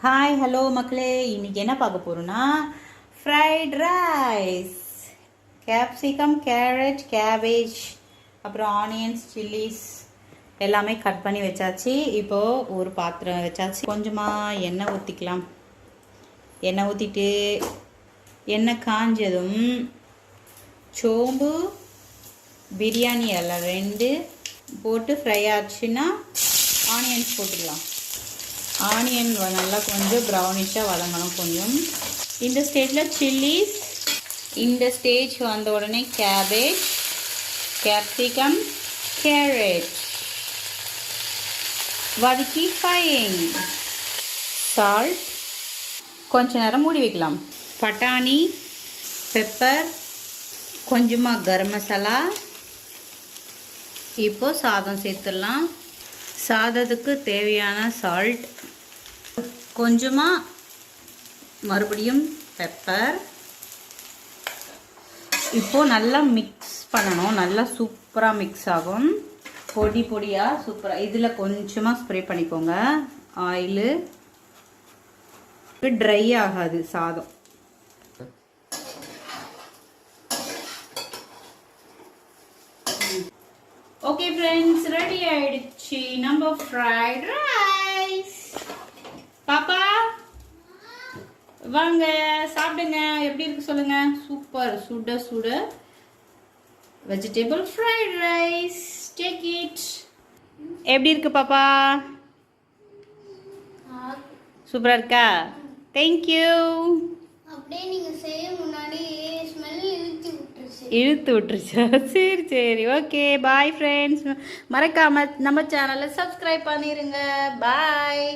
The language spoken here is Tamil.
ஹாய் ஹலோ மக்களே, இன்றைக்கி என்ன பார்க்க போகிறோன்னா fried rice. Capsicum, carrot, cabbage, அப்புறம் ஆனியன்ஸ், சில்லிஸ் எல்லாமே கட் பண்ணி வச்சாச்சு. இப்போது ஒரு பாத்திரம் வச்சாச்சு. கொஞ்சமாக எண்ணெய் ஊற்றிக்கலாம். எண்ணெய் ஊற்றிட்டு எண்ணெய் காஞ்சதும் சோம்பு, பிரியாணி இலை 2 போட்டு ஃப்ரை ஆச்சுன்னா ஆனியன்ஸ் போட்டுக்கலாம். ஆனியன் நல்லா கொஞ்சம் ப்ரௌனிஷாக வதங்கணும். கொஞ்சம் இந்த ஸ்டேஜில் சில்லிஸ், இந்த ஸ்டேஜ் வந்த உடனே கேபேஜ், கேப்சிகம், கேரட் வதக்கி ஃப்ரையிங். சால்ட், கொஞ்ச நேரம் மூடி வைக்கலாம். பட்டாணி, பெப்பர், கொஞ்சமாக கரம் மசாலா. இப்போது சாதம் சேர்த்துடலாம். சாதத்துக்கு தேவையான சால்ட், கொஞ்சமாக மறுபடியும் பெப்பர். இப்போது நல்லா மிக்ஸ் பண்ணணும். நல்லா சூப்பராக மிக்ஸ் ஆகும். பொடி பொடியாக சூப்பராக. இதில் கொஞ்சமாக ஸ்ப்ரே பண்ணிக்கோங்க ஆயிலு. ட்ரை ஆகாது சாதம். ஓகே ஃப்ரெண்ட்ஸ், ரெடி ஆயிடுச்சு நம்ம ஃப்ரைட் ரைஸ். பாப்பா வாங்க சாப்பிடுங்க. எப்படி இருக்கு சொல்லுங்க. சூப்பர். சுட சுட vegetable fried rice. Take it. எப்படி இருக்கு பாப்பா? சூப்பரா இருக்கா? தேங்க்யூ. அப்படியே நீங்க செய்ய முன்னாடி ஸ்மெல் இழுத்து விட்டுருச்சா? சரி சரி, ஓகே. Bye friends. மறக்காம நம்ம சேனலை சப்ஸ்கிரைப் பண்ணிடுங்க. பாய்.